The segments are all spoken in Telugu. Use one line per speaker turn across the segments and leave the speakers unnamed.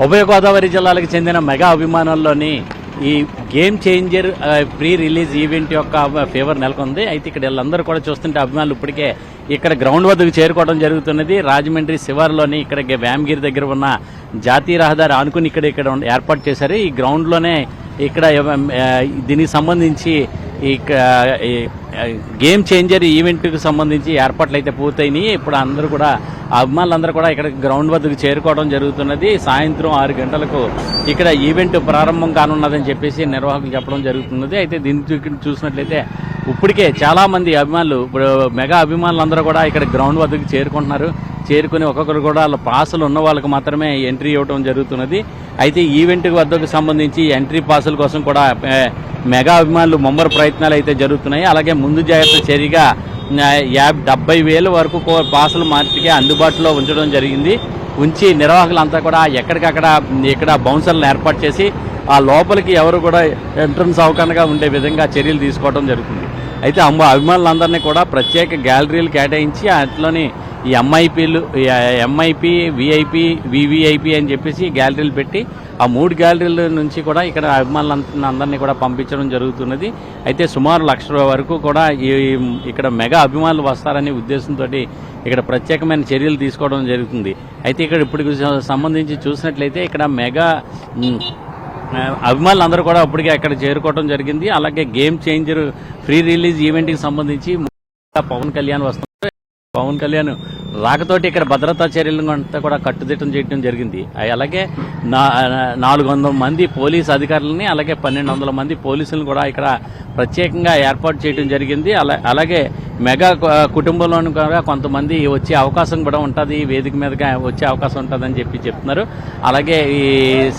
ఉభయ గోదావరి జిల్లాలకు చెందిన మెగా అభిమానుల్లోని ఈ game changer pre release event యొక్క ఫీవర్ నెలకొంది. అయితే ఇక్కడ వీళ్ళందరూ కూడా చూస్తుంటే అభిమానులు ఇప్పటికే ఇక్కడ గ్రౌండ్ వద్దకు చేరుకోవడం జరుగుతున్నది. రాజమండ్రి శివారులోని ఇక్కడ వేమగిరి దగ్గర ఉన్న జాతీయ రహదారి ఆనుకుని ఇక్కడ ఏర్పాటు చేశారు. ఈ గ్రౌండ్లోనే ఇక్కడ దీనికి సంబంధించి గేమ్ చేంజర్ ఈవెంట్కి సంబంధించి ఏర్పాట్లు అయితే పూర్తయినాయి. ఇప్పుడు అందరూ కూడా అభిమానులందరూ కూడా ఇక్కడ గ్రౌండ్ వద్దకు చేరుకోవడం జరుగుతున్నది. సాయంత్రం 6 గంటలకు ఇక్కడ ఈవెంట్ ప్రారంభం కానున్నదని చెప్పేసి నిర్వాహకులు చెప్పడం జరుగుతున్నది. అయితే దీన్ని చూసినట్లయితే ఇప్పటికే చాలా మంది అభిమానులు ఇప్పుడు మెగా అభిమానులందరూ కూడా ఇక్కడ గ్రౌండ్ వద్దకు చేరుకుంటున్నారు. చేరుకుని ఒక్కొక్కరు కూడా వాళ్ళ పాసులు ఉన్న వాళ్ళకి మాత్రమే ఎంట్రీ ఇవ్వడం జరుగుతున్నది. అయితే ఈవెంట్ వద్దకు సంబంధించి ఎంట్రీ పాసుల కోసం కూడా మెగా అభిమానులు ముమ్మర ప్రయత్నాలు అయితే జరుగుతున్నాయి. అలాగే ముందు జాగ్రత్త చర్యగా 70,000 వరకు పాసులు మార్చిగా అందుబాటులో ఉంచడం జరిగింది. ఉంచి నిర్వాహకులంతా కూడా ఎక్కడికక్కడ ఇక్కడ బౌన్సర్లను ఏర్పాటు చేసి ఆ లోపలికి ఎవరు కూడా ఎంట్రన్స్ అవ్వకుండా ఉండే విధంగా చర్యలు తీసుకోవడం జరుగుతుంది. అయితే అభిమానులందరినీ కూడా ప్రత్యేక గ్యాలరీలు కేటాయించి అట్లోని ఈ ఎంఐపి విఐపి వివిఐపి అని చెప్పేసి గ్యాలరీలు పెట్టి ఆ 3 గ్యాలరీల నుంచి కూడా ఇక్కడ అభిమానులందరినీ కూడా పంపించడం జరుగుతున్నది. అయితే సుమారు 1,00,000 వరకు కూడా ఇక్కడ మెగా అభిమానులు వస్తారనే ఉద్దేశంతో ఇక్కడ ప్రత్యేకమైన చర్యలు తీసుకోవడం జరుగుతుంది. అయితే ఇక్కడ ఇప్పుడు సంబంధించి చూసినట్లయితే ఇక్కడ మెగా అభిమానులందరూ కూడా ఇప్పటికే అక్కడ చేరుకోవడం జరిగింది. అలాగే గేమ్ చేంజర్ ప్రీ రిలీజ్ ఈవెంట్కి సంబంధించి పవన్ కళ్యాణ్ వస్తున్నారు. పవన్ కళ్యాణ్ రాకతోటి ఇక్కడ భద్రతా చర్యలను అంతా కూడా కట్టుదిట్టం చేయడం జరిగింది. అలాగే 400 మంది పోలీస్ అధికారులని అలాగే 1,200 మంది పోలీసులను కూడా ఇక్కడ ప్రత్యేకంగా ఏర్పాటు చేయడం జరిగింది. అలాగే మెగా కుటుంబంలోని కూడా కొంతమంది వచ్చే అవకాశం కూడా ఉంటుంది, వేదిక మీదగా వచ్చే అవకాశం ఉంటుందని చెప్తున్నారు. అలాగే ఈ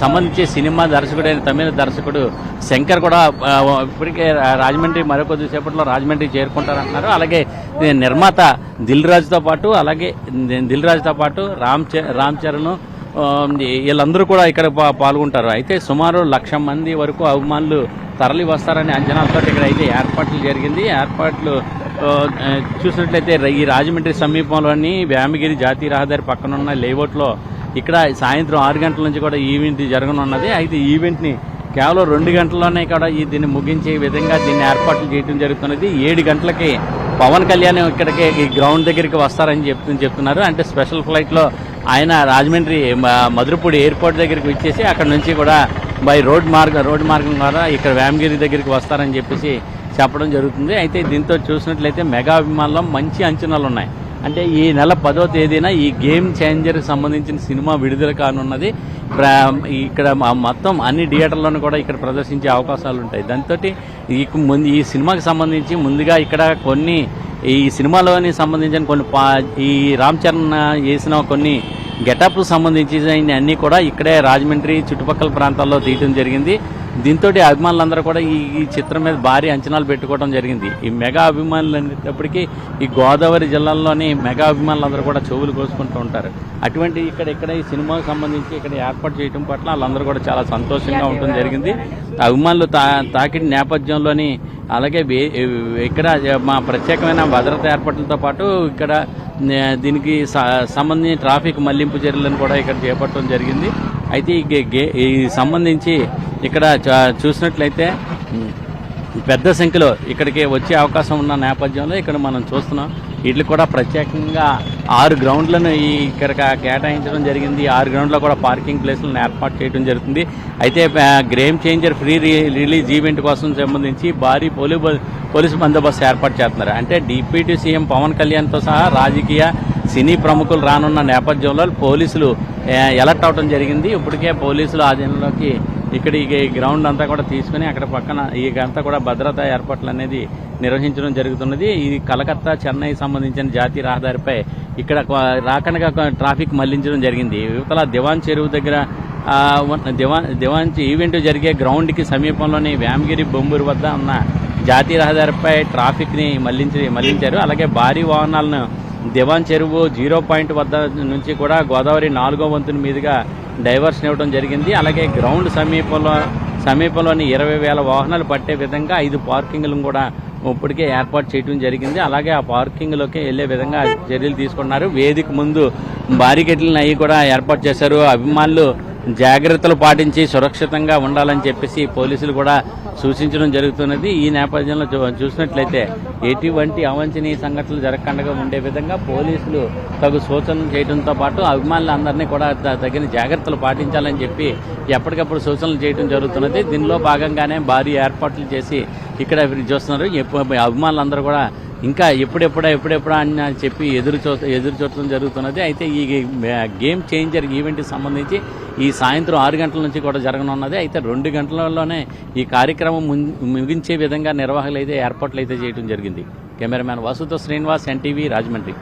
సంబంధించి సినిమా దర్శకుడైన తమిళ దర్శకుడు శంకర్ కూడా ఇప్పటికే రాజమండ్రి మరొక సేపట్లో రాజమండ్రి చేరుకుంటారంటున్నారు. అలాగే నిర్మాత దిల్ రాజుతో పాటు రామ్ చరణ్ వీళ్ళందరూ కూడా ఇక్కడ పాల్గొంటారు. అయితే సుమారు 1,00,000 మంది వరకు అభిమానులు తరలి వస్తారనే అంచనాలతో ఇక్కడ అయితే ఏర్పాట్లు జరిగింది. ఏర్పాట్లు చూసినట్లయితే ఈ రాజమండ్రి సమీపంలోని వేమగిరి జాతీయ రహదారి పక్కనున్న లేఅవుట్లో ఇక్కడ సాయంత్రం 6 గంటల నుంచి కూడా ఈవెంట్ జరగనున్నది. అయితే ఈవెంట్ని కేవలం 2 గంటల్లోనే కూడా దీన్ని ముగించే విధంగా దీన్ని ఏర్పాట్లు చేయడం జరుగుతున్నది. 7 గంటలకి పవన్ కళ్యాణ్ ఇక్కడికి ఈ గ్రౌండ్ దగ్గరికి వస్తారని చెప్తున్నారు. అంటే స్పెషల్ ఫ్లైట్లో ఆయన రాజమండ్రి మధురపూడి ఎయిర్పోర్ట్ దగ్గరికి వచ్చేసి అక్కడ నుంచి కూడా బై రోడ్ మార్గం ద్వారా ఇక్కడ వేమగిరి దగ్గరికి వస్తారని చెప్పేసి చెప్పడం జరుగుతుంది. అయితే దీంతో చూసినట్లయితే మెగా అభిమానులు మంచి అంచనాలు ఉన్నాయి. అంటే ఈ నెల 10వ తేదీన ఈ గేమ్ చేంజర్కి సంబంధించిన సినిమా విడుదల కానున్నది. ఇక్కడ మొత్తం అన్ని థియేటర్లను కూడా ఇక్కడ ప్రదర్శించే అవకాశాలు ఉంటాయి. దాంతో ఈ సినిమాకి సంబంధించి ముందుగా ఇక్కడ ఈ సినిమాలోని సంబంధించిన ఈ రామ్ చరణ్ చేసిన కొన్ని గెటప్కు సంబంధించి అన్నీ కూడా ఇక్కడే రాజమండ్రి చుట్టుపక్కల ప్రాంతాల్లో తీయడం జరిగింది. దీంతో అభిమానులందరూ కూడా ఈ చిత్రం మీద భారీ అంచనాలు పెట్టుకోవడం జరిగింది. ఈ మెగా అభిమానులు అనేటప్పటికీ ఈ గోదావరి జిల్లాల్లోని మెగా అభిమానులందరూ కూడా చెవులు కోసుకుంటూ ఉంటారు. అటువంటి ఇక్కడ ఈ సినిమాకు సంబంధించి ఇక్కడ ఏర్పాటు చేయడం పట్ల వాళ్ళందరూ కూడా చాలా సంతోషంగా ఉండడం జరిగింది. అభిమానులు తాకిడి నేపథ్యంలోని అలాగే ఇక్కడ మా ప్రత్యేకమైన భద్రతా ఏర్పాట్లతో పాటు ఇక్కడ దీనికి సంబంధించిన ట్రాఫిక్ మళ్లింపు చర్యలను కూడా ఇక్కడ చేపట్టడం జరిగింది. అయితే ఈ సంబంధించి ఇక్కడ చూసినట్లయితే పెద్ద సంఖ్యలో ఇక్కడికి వచ్చే అవకాశం ఉన్న నేపథ్యంలో ఇక్కడ మనం చూస్తున్నాం. వీటికి కూడా ప్రత్యేకంగా 6 గ్రౌండ్లను ఇక్కడ కేటాయించడం జరిగింది. 6 గ్రౌండ్లో కూడా పార్కింగ్ ప్లేస్లను ఏర్పాటు చేయడం జరుగుతుంది. అయితే game changer free release event కోసం సంబంధించి భారీ పోలీసు బందోబస్తు ఏర్పాటు చేస్తున్నారు. అంటే డిప్యూటీ సీఎం పవన్ కళ్యాణ్తో సహా రాజకీయ సినీ ప్రముఖులు రానున్న నేపథ్యంలో పోలీసులు అలర్ట్ అవడం జరిగింది. ఇప్పటికే పోలీసులు ఆధీనంలోకి ఇక్కడ ఈ గ్రౌండ్ అంతా కూడా తీసుకుని అక్కడ పక్కన అంతా కూడా భద్రతా ఏర్పాట్లు అనేది నిర్వహించడం జరుగుతున్నది. ఇది కలకత్తా చెన్నై సంబంధించిన జాతీయ రహదారిపై ఇక్కడ రాకుండా ట్రాఫిక్ మళ్లించడం జరిగింది. యువతల దివాన్ చెరువు దగ్గర దివాన్ ఈవెంట్ జరిగే గ్రౌండ్కి సమీపంలోని వేమగిరి బొంబూరు వద్ద ఉన్న జాతీయ రహదారిపై ట్రాఫిక్ని మళ్లించారు. అలాగే భారీ వాహనాలను దివాన్ చెరువు 0 పాయింట్ వద్ద నుంచి కూడా గోదావరి 4వ వంతున మీదుగా డైవర్షన్ ఇవ్వడం జరిగింది. అలాగే గ్రౌండ్ సమీపంలోని 20,000 వాహనాలు పట్టే విధంగా 5 పార్కింగ్లను కూడా ఇప్పటికే ఏర్పాటు చేయడం జరిగింది. అలాగే ఆ పార్కింగ్లోకి వెళ్లే విధంగా చర్యలు తీసుకున్నారు. వేదిక ముందు బారికేడ్లను అవి కూడా ఏర్పాటు చేశారు. అభిమానులు జాగ్రత్తలు పాటించి సురక్షితంగా ఉండాలని చెప్పేసి పోలీసులు కూడా సూచించడం జరుగుతున్నది. ఈ నేపథ్యంలో చూసినట్లయితే ఎటువంటి అవాంఛనీయ సంఘటనలు జరగకుండా ఉండే విధంగా పోలీసులు తగు సూచనలు చేయడంతో పాటు అభిమానులందరినీ కూడా తగిన జాగ్రత్తలు పాటించాలని చెప్పి ఎప్పటికప్పుడు సూచనలు చేయడం జరుగుతున్నది. దీనిలో భాగంగానే భారీ ఏర్పాట్లు చేసి ఇక్కడ చూస్తున్నారు. అభిమానులందరూ కూడా ఇంకా ఎప్పుడెప్పుడా అని చెప్పి ఎదురు చూడటం జరుగుతున్నది. అయితే ఈ గేమ్ చేంజర్ ఈవెంట్కి సంబంధించి ఈ సాయంత్రం 6 గంటల నుంచి కూడా జరగనున్నది. అయితే 2 గంటలలోనే ఈ కార్యక్రమం ముగించే విధంగా నిర్వాహకులు అయితే ఏర్పాట్లు అయితే చేయడం జరిగింది. కెమెరామ్యాన్ వాసుతో శ్రీనివాస్, ఎన్టీవీ, రాజమండ్రి.